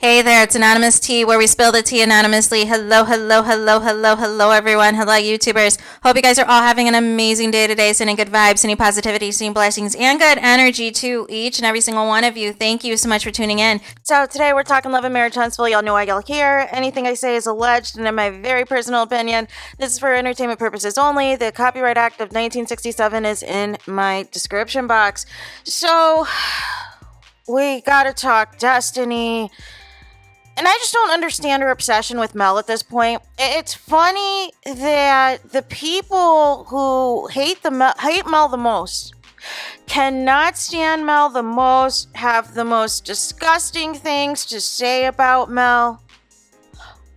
Hey there, it's Anonymous Tea, where we spill the tea anonymously. Hello, everyone. Hello, YouTubers. Hope you guys are all having an amazing day today, sending good vibes, sending positivity, sending blessings, and good energy to each and every single one of you. Thank you so much for tuning in. So today we're talking love and marriage, Huntsville. Y'all know why y'all here. Anything I say is alleged and in my very personal opinion. This is for entertainment purposes only. The Copyright Act of 1967 is in my description box. So we gotta talk destiny. And I just don't understand her obsession with Mel at this point. It's funny that the people who hate Mel the most, cannot stand Mel the most, have the most disgusting things to say about Mel,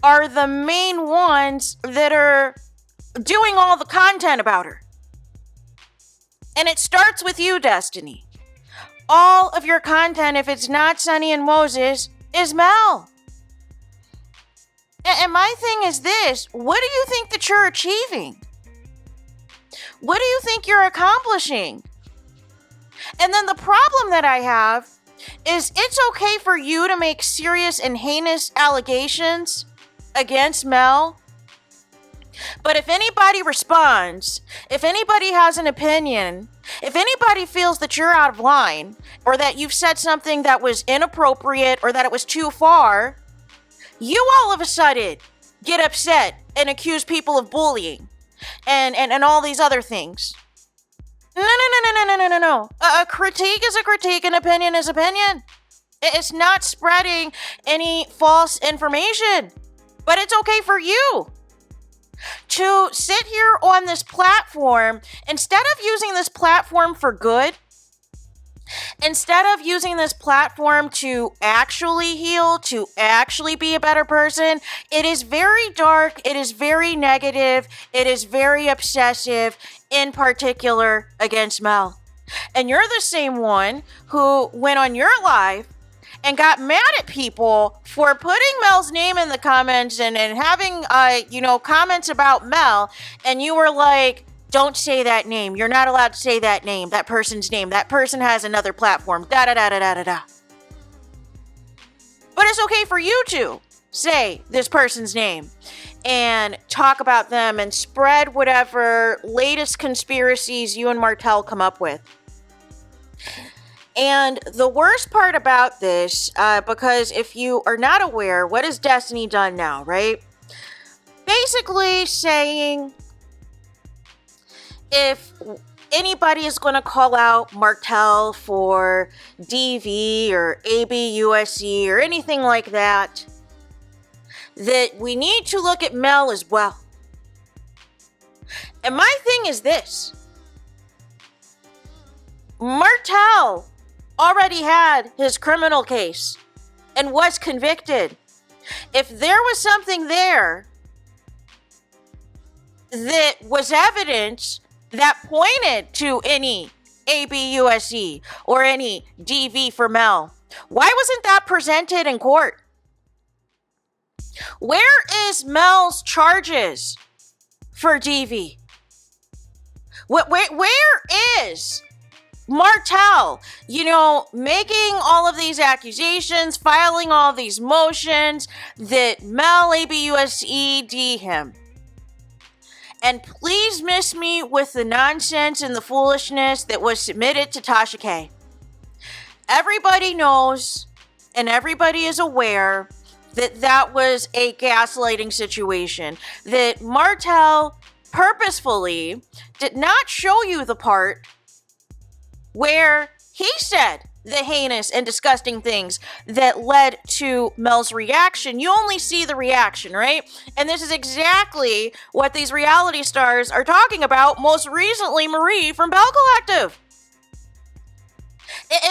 are the main ones that are doing all the content about her. And it starts with you, Destiny. All of your content, if it's not Sunny and Moses, is Mel. And my thing is this, what do you think that you're achieving? What do you think you're accomplishing? And then the problem that I have is it's okay for you to make serious and heinous allegations against Mel. But if anybody responds, if anybody has an opinion, if anybody feels that you're out of line, or that you've said something that was inappropriate, or that it was too far, you all of a sudden get upset and accuse people of bullying and all these other things. No. A critique is a critique, an opinion is opinion. It's not spreading any false information. But it's okay for you to sit here on this platform, instead of using this platform for good, instead of using this platform to actually heal, to actually be a better person, it is very dark, it is very negative, it is very obsessive, in particular against Mel. And you're the same one who went on your live and got mad at people for putting Mel's name in the comments and having, comments about Mel, and you were like, don't say that name. You're not allowed to say that name, that person's name. That person has another platform. Da-da-da-da-da-da-da. But it's okay for you to say this person's name and talk about them and spread whatever latest conspiracies you and Martell come up with. And the worst part about this, because if you are not aware, what has Destiny done now, right? Basically saying, if anybody is going to call out Martell for DV or ABUSE or anything like that, that we need to look at Mel as well. And my thing is this. Martell already had his criminal case and was convicted. If there was something there that was evidence that pointed to any ABUSE or any DV for Mel, why wasn't that presented in court? Where is Mel's charges for DV? Where is Martell, making all of these accusations, filing all these motions that Mel ABUSE him? And please miss me with the nonsense and the foolishness that was submitted to Tasha K. Everybody knows and everybody is aware that that was a gaslighting situation. That Martell purposefully did not show you the part where he said the heinous and disgusting things that led to Mel's reaction. You only see the reaction, right? And this is exactly what these reality stars are talking about, most recently Marie from Bell Collective.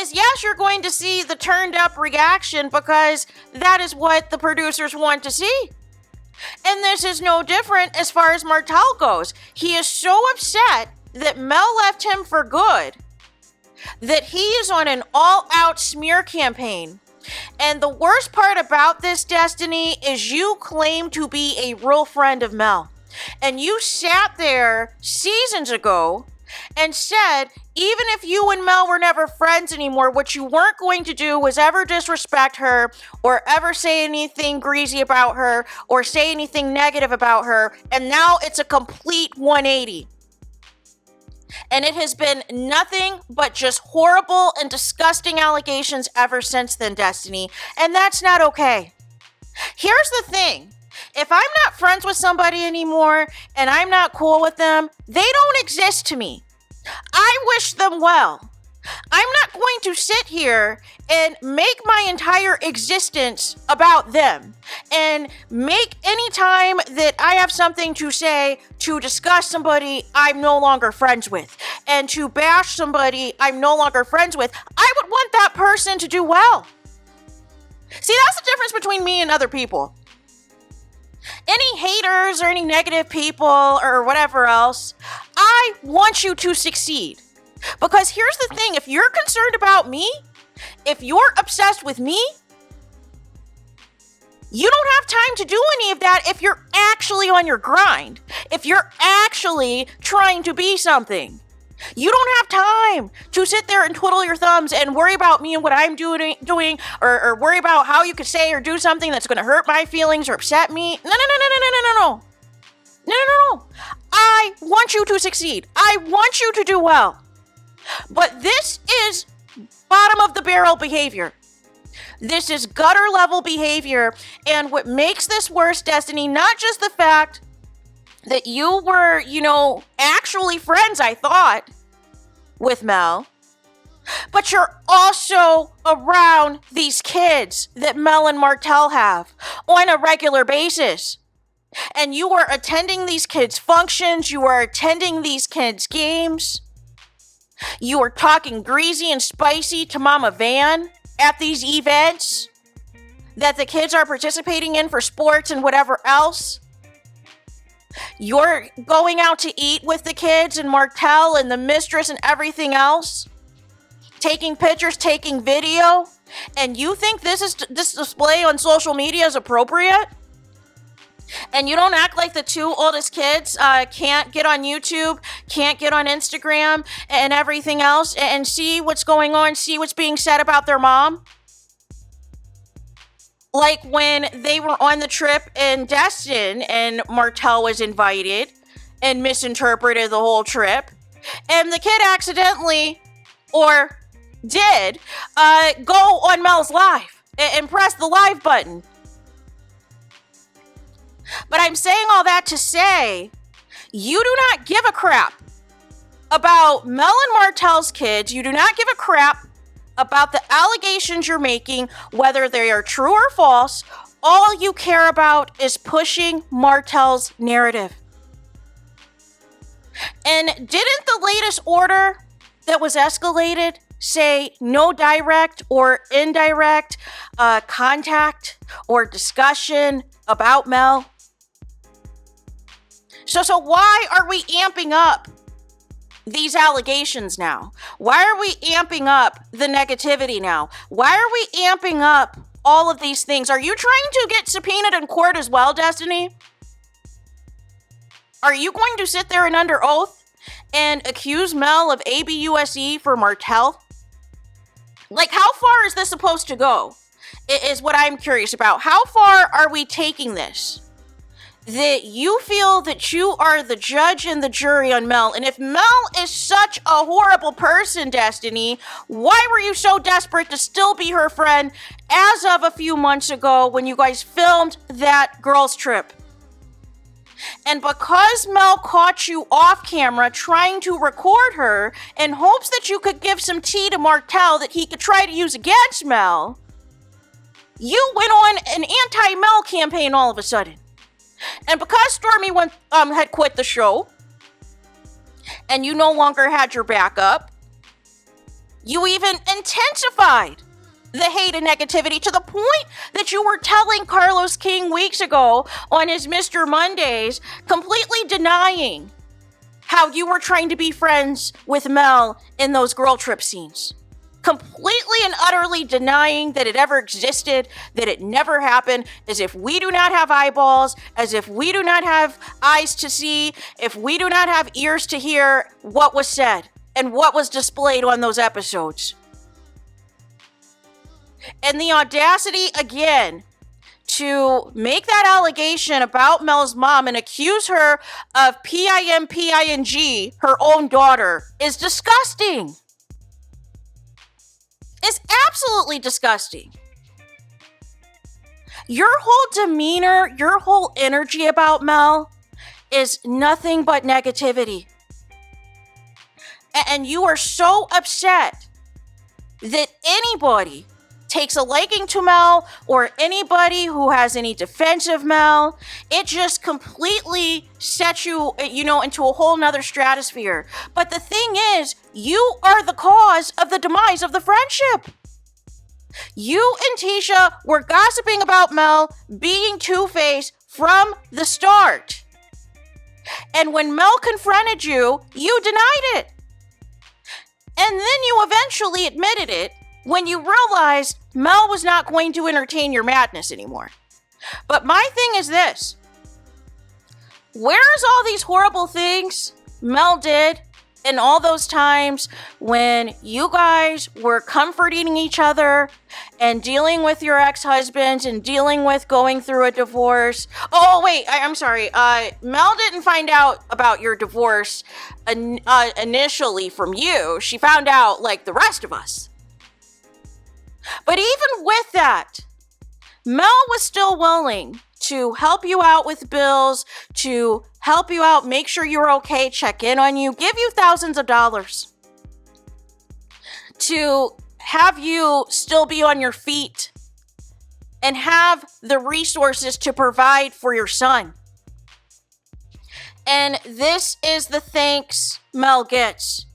Is yes, you're going to see the turned up reaction because that is what the producers want to see. And this is no different as far as Martell goes. He is so upset that Mel left him for good that he is on an all-out smear campaign. And the worst part about this, Destiny, is you claim to be a real friend of Mel. And you sat there seasons ago and said, even if you and Mel were never friends anymore, what you weren't going to do was ever disrespect her or ever say anything greasy about her or say anything negative about her. And now it's a complete 180. And it has been nothing but just horrible and disgusting allegations ever since then, Destiny. And that's not okay. Here's the thing. If I'm not friends with somebody anymore and I'm not cool with them, they don't exist to me. I wish them well. I'm not going to sit here and make my entire existence about them and make any time that I have something to say to discuss somebody I'm no longer friends with and to bash somebody I'm no longer friends with. I would want that person to do well. See, that's the difference between me and other people. Any haters or any negative people or whatever else, I want you to succeed. Because here's the thing, if you're concerned about me, if you're obsessed with me, you don't have time to do any of that if you're actually on your grind, if you're actually trying to be something. You don't have time to sit there and twiddle your thumbs and worry about me and what I'm doing or worry about how you could say or do something that's going to hurt my feelings or upset me. No. I want you to succeed. I want you to do well. But this is bottom of the barrel behavior. This is gutter level behavior. And what makes this worse, Destiny, not just the fact that you were, actually friends, I thought, with Mel, but you're also around these kids that Mel and Martell have on a regular basis. And you are attending these kids' functions, you are attending these kids' games, you are talking greasy and spicy to Mama Van at these events that the kids are participating in for sports and whatever else. You're going out to eat with the kids and Martell and the mistress and everything else, taking pictures, taking video, and you think this display on social media is appropriate? And you don't act like the two oldest kids can't get on YouTube, can't get on Instagram and everything else and see what's going on, see what's being said about their mom? Like when they were on the trip in Destin and Martell was invited and misinterpreted the whole trip. And the kid accidentally, or did, go on Mel's live and press the live button. But I'm saying all that to say, you do not give a crap about Mel and Martell's kids. You do not give a crap about the allegations you're making, whether they are true or false. All you care about is pushing Martell's narrative. And didn't the latest order that was escalated say no direct or indirect contact or discussion about Mel? So why are we amping up these allegations now? Why are we amping up the negativity now? Why are we amping up all of these things? Are you trying to get subpoenaed in court as well, Destiny? Are you going to sit there and under oath and accuse Mel of ABUSE for Martell? Like, how far is this supposed to go? Is what I'm curious about. How far are we taking this? That you feel that you are the judge and the jury on Mel. And if Mel is such a horrible person, Destiny, why were you so desperate to still be her friend as of a few months ago when you guys filmed that girls' trip? And because Mel caught you off camera trying to record her in hopes that you could give some tea to Martell that he could try to use against Mel, you went on an anti-Mel campaign all of a sudden. And because Stormy had quit the show, and you no longer had your backup, you even intensified the hate and negativity to the point that you were telling Carlos King weeks ago on his Mr. Mondays, completely denying how you were trying to be friends with Mel in those girl trip scenes. completely and utterly denying that it ever existed, that it never happened, as if we do not have eyeballs, as if we do not have eyes to see, if we do not have ears to hear what was said and what was displayed on those episodes. And the audacity, again, to make that allegation about Mel's mom and accuse her of PIMPING, her own daughter, is disgusting. It's absolutely disgusting. Your whole demeanor, your whole energy about Mel is nothing but negativity. And you are so upset that anybody takes a liking to Mel, or anybody who has any defense of Mel. It just completely sets you, into a whole nother stratosphere. But the thing is, you are the cause of the demise of the friendship. You and Tisha were gossiping about Mel being two-faced from the start. And when Mel confronted you, you denied it. And then you eventually admitted it when you realized Mel was not going to entertain your madness anymore. But my thing is this. Where's all these horrible things Mel did in all those times when you guys were comforting each other and dealing with your ex-husbands and dealing with going through a divorce? Oh, wait, I'm sorry. Mel didn't find out about your divorce initially from you. She found out like the rest of us. But even with that, Mel was still willing to help you out with bills, to help you out, make sure you're okay, check in on you, give you thousands of dollars, to have you still be on your feet and have the resources to provide for your son. And this is the thanks Mel gets.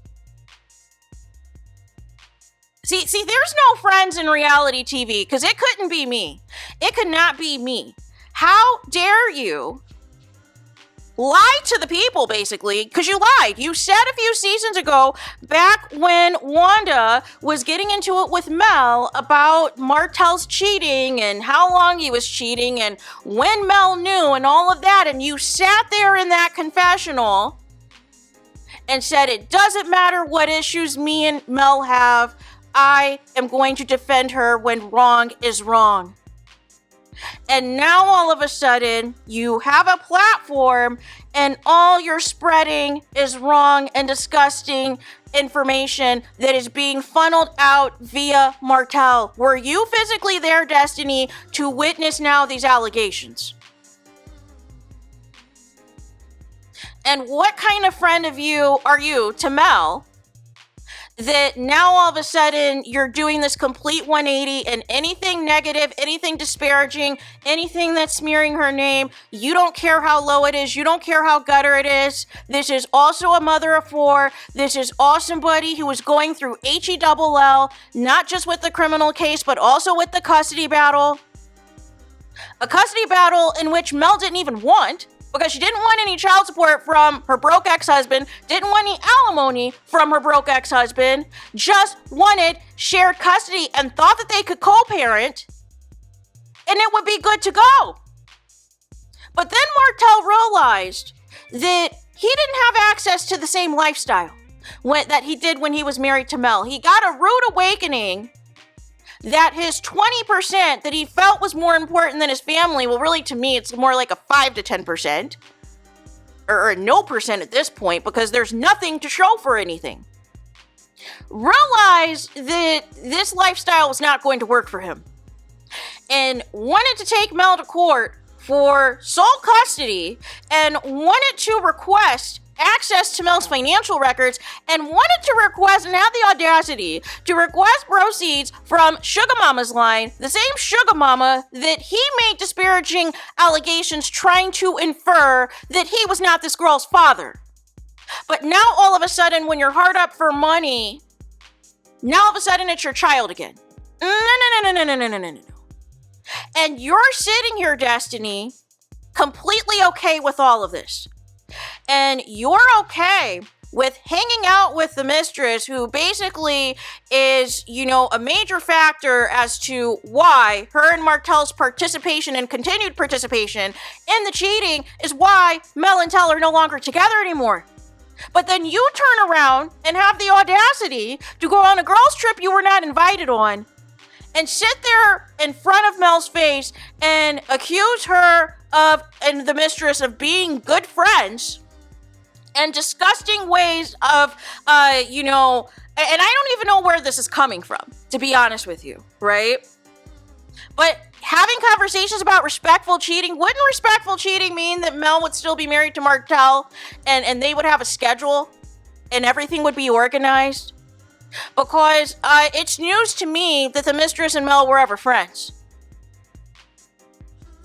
See, there's no friends in reality TV, because it couldn't be me. It could not be me. How dare you lie to the people, basically, because you lied. You said a few seasons ago, back when Wanda was getting into it with Mel about Martell's cheating and how long he was cheating and when Mel knew and all of that, and you sat there in that confessional and said, it doesn't matter what issues me and Mel have, I am going to defend her when wrong is wrong. And now all of a sudden, you have a platform and all you're spreading is wrong and disgusting information that is being funneled out via Martell. Were you physically there, Destiny, to witness now these allegations? And what kind of friend of you are you to Mel that now all of a sudden you're doing this complete 180 and anything negative, anything disparaging, anything that's smearing her name, you don't care how low it is, you don't care how gutter it is. This is also a mother of four. This is also somebody who is going through HELL, not just with the criminal case, but also with the custody battle. A custody battle in which Mel didn't even want, because she didn't want any child support from her broke ex-husband, didn't want any alimony from her broke ex-husband, just wanted shared custody and thought that they could co-parent and it would be good to go. But then Martell realized that he didn't have access to the same lifestyle that he did when he was married to Mel. He got a rude awakening that his 20% that he felt was more important than his family, well, really, to me, it's more like a 5 to 10%, or no percent at this point, because there's nothing to show for anything. Realized that this lifestyle was not going to work for him, and wanted to take Mel to court for sole custody, and wanted to request access to Mel's financial records, and wanted to request and have the audacity to request proceeds from Sugar Mama's line, the same Sugar Mama that he made disparaging allegations trying to infer that he was not this girl's father. But now all of a sudden, when you're hard up for money, now all of a sudden it's your child again. No. And you're sitting here, Destiny, completely okay with all of this. And you're okay with hanging out with the mistress, who basically is, a major factor as to why her and Martell's participation and continued participation in the cheating is why Mel and Tell are no longer together anymore. But then you turn around and have the audacity to go on a girls' trip you were not invited on and sit there in front of Mel's face and accuse her and the mistress of being good friends and disgusting ways of, and I don't even know where this is coming from, to be honest with you, right? But having conversations about respectful cheating, wouldn't respectful cheating mean that Mel would still be married to Martell and they would have a schedule and everything would be organized? Because it's news to me that the mistress and Mel were ever friends.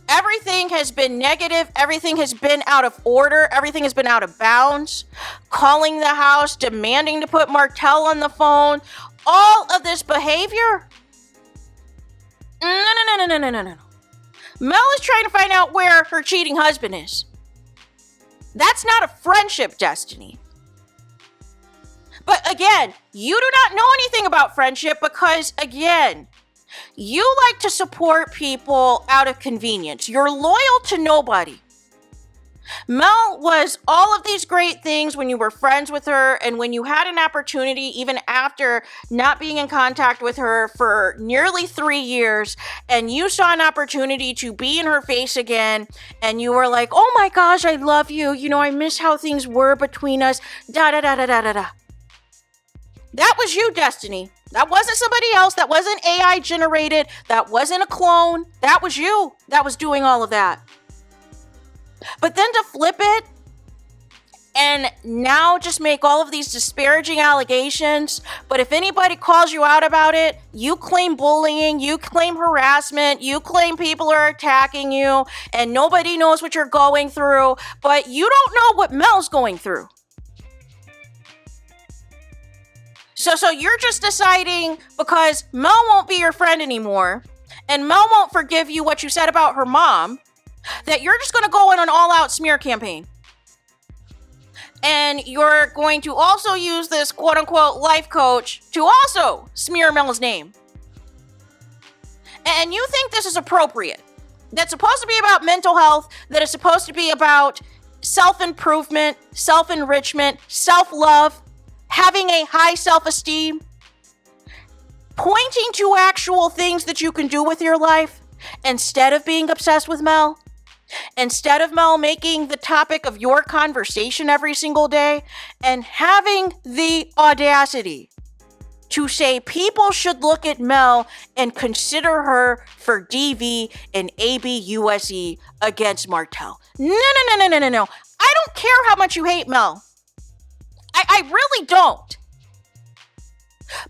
Everything has been negative. Everything has been out of order. Everything has been out of bounds. Calling the house, demanding to put Martell on the phone. All of this behavior. No. Mel is trying to find out where her cheating husband is. That's not a friendship, Destiny. But again, you do not know anything about friendship because, again, you like to support people out of convenience. You're loyal to nobody. Mel was all of these great things when you were friends with her and when you had an opportunity, even after not being in contact with her for nearly 3 years, and you saw an opportunity to be in her face again, and you were like, oh my gosh, I love you. I miss how things were between us. Da-da-da-da-da-da-da. That was you, Destiny. That wasn't somebody else. That wasn't AI generated. That wasn't a clone. That was you that was doing all of that. But then to flip it and now just make all of these disparaging allegations, but if anybody calls you out about it, you claim bullying, you claim harassment, you claim people are attacking you, and nobody knows what you're going through, but you don't know what Mel's going through. So you're just deciding because Mel won't be your friend anymore, and Mel won't forgive you what you said about her mom, that you're just going to go in an all-out smear campaign. And you're going to also use this quote-unquote life coach to also smear Mel's name. And you think this is appropriate. That's supposed to be about mental health, that is supposed to be about self-improvement, self-enrichment, self-love, having a high self-esteem, pointing to actual things that you can do with your life instead of being obsessed with Mel, instead of Mel making the topic of your conversation every single day, and having the audacity to say people should look at Mel and consider her for DV and ABUSE against Martell. No. I don't care how much you hate Mel. I really don't.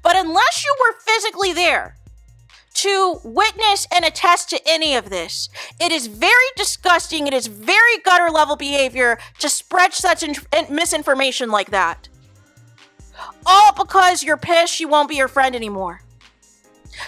But unless you were physically there to witness and attest to any of this, it is very disgusting. It is very gutter level behavior to spread such misinformation like that. All because you're pissed she won't be your friend anymore.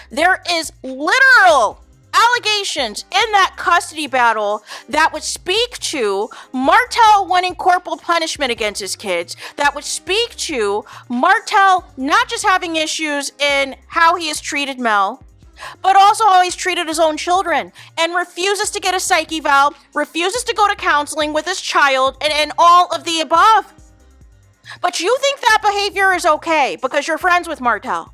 There is literal allegations in that custody battle that would speak to Martell wanting corporal punishment against his kids, that would speak to Martell not just having issues in how he has treated Mel, but also how he's treated his own children, and refuses to get a psych eval, refuses to go to counseling with his child, and all of the above. But you think that behavior is okay because you're friends with Martell.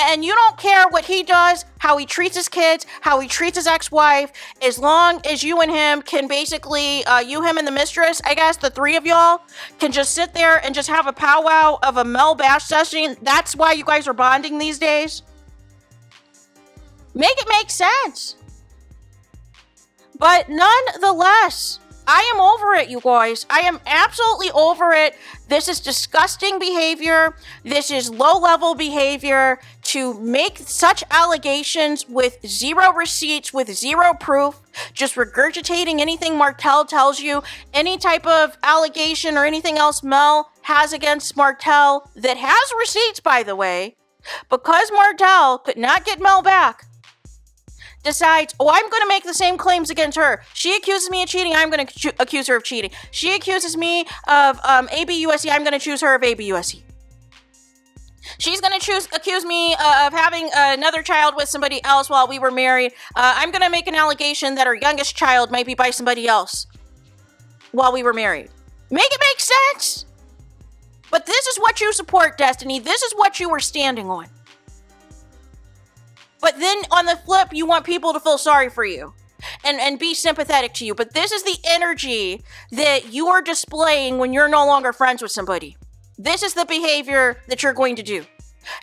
And you don't care what he does, how he treats his kids, how he treats his ex-wife, as long as you and him can basically, you, him, and the mistress, I guess, the three of y'all, can just sit there and just have a powwow of a Mel bash session. That's why you guys are bonding these days. Make it make sense. But nonetheless, I am over it, you guys. I am absolutely over it. This is disgusting behavior. This is low-level behavior to make such allegations with zero receipts, with zero proof, just regurgitating anything Martell tells you, any type of allegation or anything else Mel has against Martell that has receipts, by the way, because Martell could not get Mel back. decides, oh, I'm going to make the same claims against her. She accuses me of cheating. I'm going to accuse her of cheating. She accuses me of ABUSE. I'm going to accuse her of ABUSE. She's going to accuse me of having another child with somebody else while we were married. I'm going to make an allegation that her youngest child might be by somebody else while we were married. Make it make sense. But this is what you support, Destiny. This is what you were standing on. But then on the flip, you want people to feel sorry for you and be sympathetic to you. But this is the energy that you are displaying when you're no longer friends with somebody. This is the behavior that you're going to do.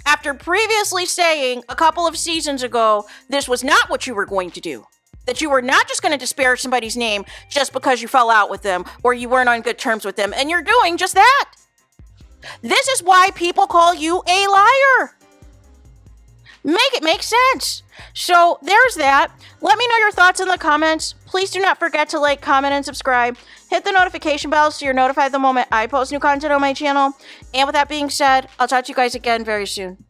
After previously saying a couple of seasons ago, this was not what you were going to do. That you were not just going to disparage somebody's name just because you fell out with them or you weren't on good terms with them. And you're doing just that. This is why people call you a liar. Make it make sense. So there's that. Let me know your thoughts in the comments. Please do not forget to like, comment, and subscribe. Hit the notification bell so you're notified the moment I post new content on my channel. And with that being said, I'll talk to you guys again very soon.